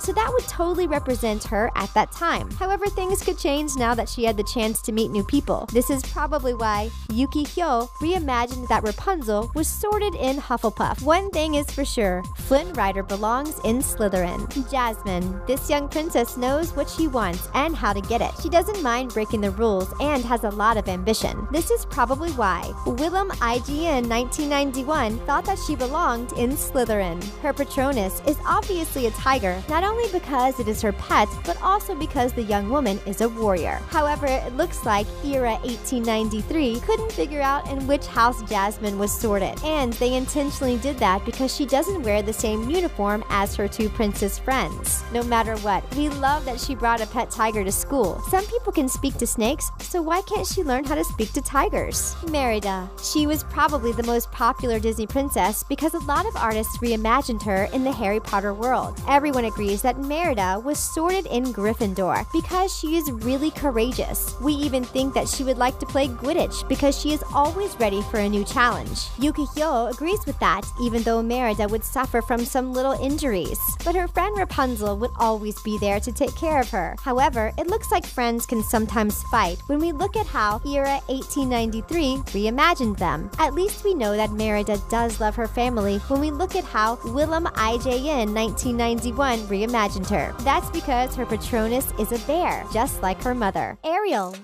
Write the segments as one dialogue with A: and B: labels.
A: so that would totally represent her at that time. However, things could change now that she had the chance to meet new people. This is probably why Yukihyo reimagined that Rapunzel was sorted in Hufflepuff. One thing is for sure, Flynn Rider belongs in Slytherin. Jasmine. This young princess knows what she wants and how to get it. She doesn't mind breaking the rules and has a lot of ambition. This is probably why Willem IGN 1991 thought that she belonged in Slytherin. Her Patronus is obviously a tiger, not only because it is her pet, but also because the young woman is a warrior. However, it looks like Era 1893 couldn't figure out in which house Jasmine was sorted, and they intentionally did that because she doesn't wear the same uniform as her two princess friends. No matter what, we love that she brought a pet tiger to school. Some people can speak to snakes, so why can't she learn how to speak to tigers? Merida. She was probably the most popular Disney princess because a lot of artists reimagined her in the Harry Potter world. Everyone agrees that Merida was sorted in Gryffindor because she is really courageous. We even think that she would like to play Quidditch because she is always ready for a new challenge. Yukihyo agrees with that, even though Merida would suffer from some little injuries. But her friend Rapunzel would always be there to take care of her. However, it looks like friends can sometimes fight when we look at how Era 1893 reimagined them. At least we know that Merida does love her family when we look at how Willem IJN 1991 reimagined her. That's because her Patronus is a bear, just like her mother. Ariel.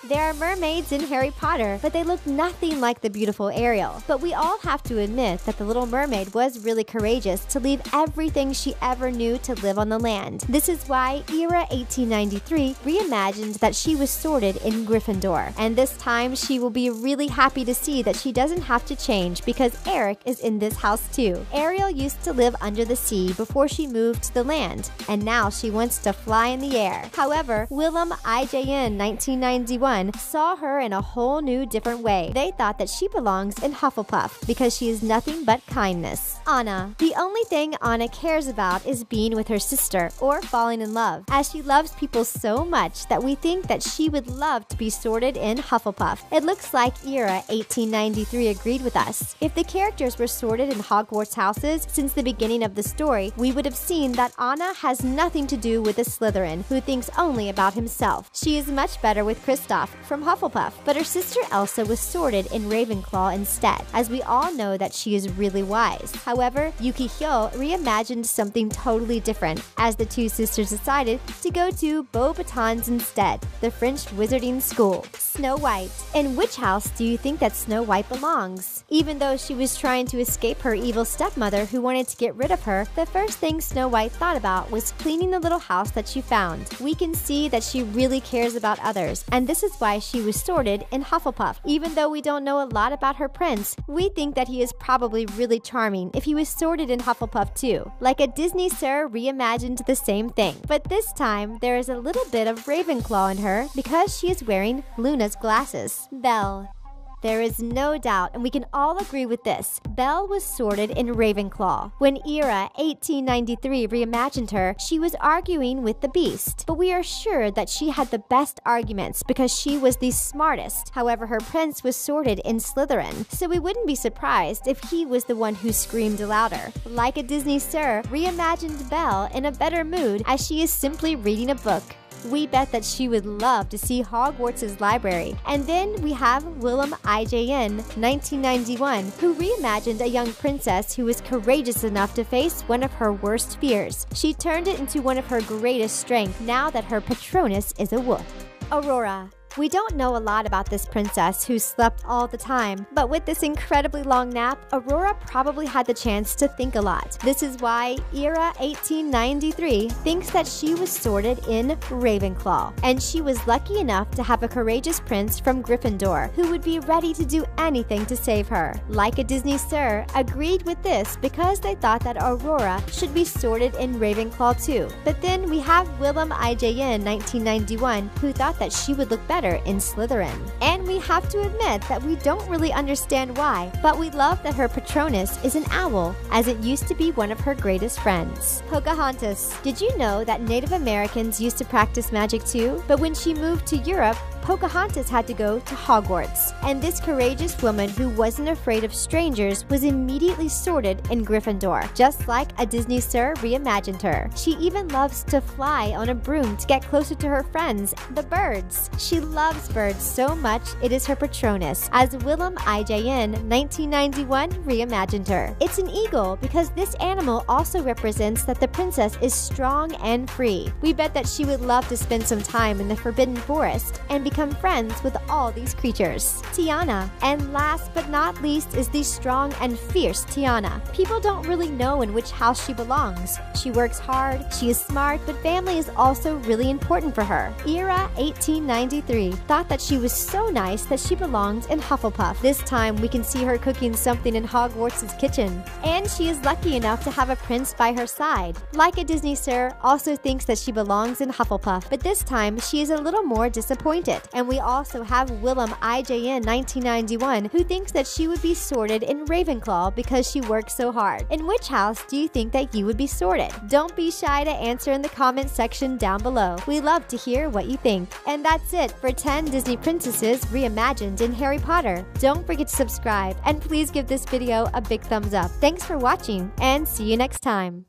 A: There are mermaids in Harry Potter, but they look nothing like the beautiful Ariel. But we all have to admit that the Little Mermaid was really courageous to leave everything she ever knew to live on the land. This is why Era 1893 reimagined that she was sorted in Gryffindor. And this time, she will be really happy to see that she doesn't have to change because Eric is in this house too. Ariel used to live under the sea before she moved to the land, and now she wants to fly in the air. However, Willem IJN 1991 saw her in a whole new different way. They thought that she belongs in Hufflepuff because she is nothing but kindness. Anna. The only thing Anna cares about is being with her sister or falling in love, as she loves people so much that we think that she would love to be sorted in Hufflepuff. It looks like Era 1893 agreed with us. If the characters were sorted in Hogwarts houses since the beginning of the story, we would have seen that Anna has nothing to do with a Slytherin who thinks only about himself. She is much better with Kristoff from Hufflepuff, but her sister Elsa was sorted in Ravenclaw instead, as we all know that she is really wise. However, Yukihyo reimagined something totally different, as the two sisters decided to go to Beauxbatons instead, the French wizarding school. Snow White. In which house do you think that Snow White belongs? Even though she was trying to escape her evil stepmother who wanted to get rid of her, the first thing Snow White thought about was cleaning the little house that she found. We can see that she really cares about others, and this is why she was sorted in Hufflepuff. Even though we don't know a lot about her prince, we think that he is probably really charming if he was sorted in Hufflepuff too. Like a Disney sir reimagined the same thing. But this time, there is a little bit of Ravenclaw in her because she is wearing Luna's glasses. Belle. There is no doubt, and we can all agree with this, Belle was sorted in Ravenclaw. When Era 1893 reimagined her, she was arguing with the Beast. But we are sure that she had the best arguments because she was the smartest. However, her prince was sorted in Slytherin, so we wouldn't be surprised if he was the one who screamed louder. Like a Disney sir reimagined Belle in a better mood as she is simply reading a book. We bet that she would love to see Hogwarts' library. And then we have Willem IJN 1991, who reimagined a young princess who was courageous enough to face one of her worst fears. She turned it into one of her greatest strengths now that her Patronus is a wolf. Aurora. We don't know a lot about this princess who slept all the time, but with this incredibly long nap, Aurora probably had the chance to think a lot. This is why Era 1893 thinks that she was sorted in Ravenclaw, and she was lucky enough to have a courageous prince from Gryffindor who would be ready to do anything to save her. Like a Disney sir agreed with this because they thought that Aurora should be sorted in Ravenclaw too. But then we have Willem IJN 1991 who thought that she would look better in Slytherin. And we have to admit that we don't really understand why, but we love that her Patronus is an owl, as it used to be one of her greatest friends. Pocahontas. Did you know that Native Americans used to practice magic too? But when she moved to Europe, Pocahontas had to go to Hogwarts, and this courageous woman who wasn't afraid of strangers was immediately sorted in Gryffindor, just like a Disney sir reimagined her. She even loves to fly on a broom to get closer to her friends, the birds. She loves birds so much it is her Patronus, as Willem IJN 1991 reimagined her. It's an eagle because this animal also represents that the princess is strong and free. We bet that she would love to spend some time in the Forbidden Forest and become friends with all these creatures. Tiana. And last but not least is the strong and fierce Tiana. People don't really know in which house she belongs. She works hard, she is smart, but family is also really important for her. Era 1893 thought that she was so nice that she belonged in Hufflepuff. This time we can see her cooking something in Hogwarts' kitchen. And she is lucky enough to have a prince by her side. Like a Disney sir, also thinks that she belongs in Hufflepuff, but this time she is a little more disappointed. And we also have Willem IJN 1991 who thinks that she would be sorted in Ravenclaw because she works so hard. In which house do you think that you would be sorted? Don't be shy to answer in the comment section down below. We love to hear what you think. And that's it for 10 Disney princesses reimagined in Harry Potter. Don't forget to subscribe and please give this video a big thumbs up. Thanks for watching and see you next time.